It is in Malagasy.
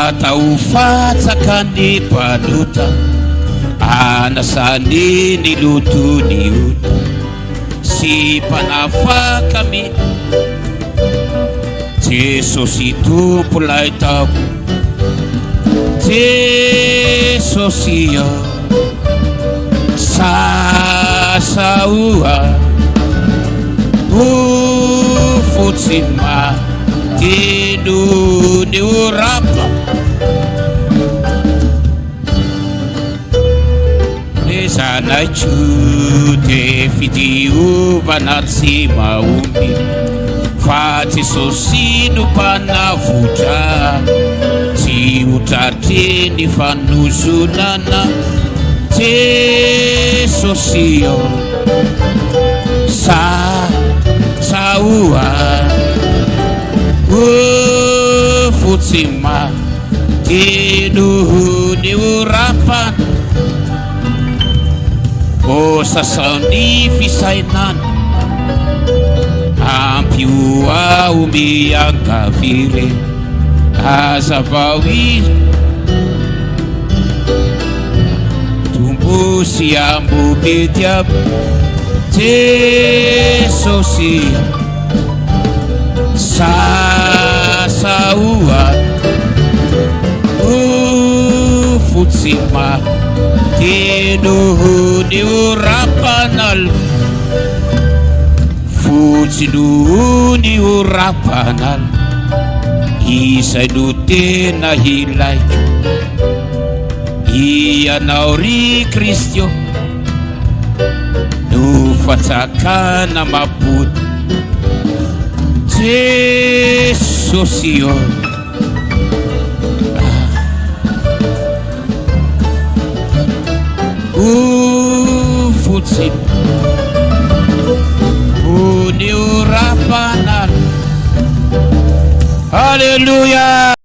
atao fatsakany mpanota, anasany ny loto ny ota, sy mpanafaka mi Jesosy tompo lay tabo, Jesosy sasaoa fotsy matino ny orapa, le zanaitso de fidiovana tsy mahomby, fa Jesosy no mpanavotra, tsy hotratry ny fanosonana. Jesosy saoa fotsy matino ny orapa, o sasany fisainana ampioa omiangavire, azavao izy tumbusi ambuke diabo, Jesosy sasaoa fotsy matino ny orapanal, fotsy no ny orapanal, izay no tena ilaiko ianao ry Kristio, no fatsakana mabuti Jesosy fotsy ny orapanal. Haleluya.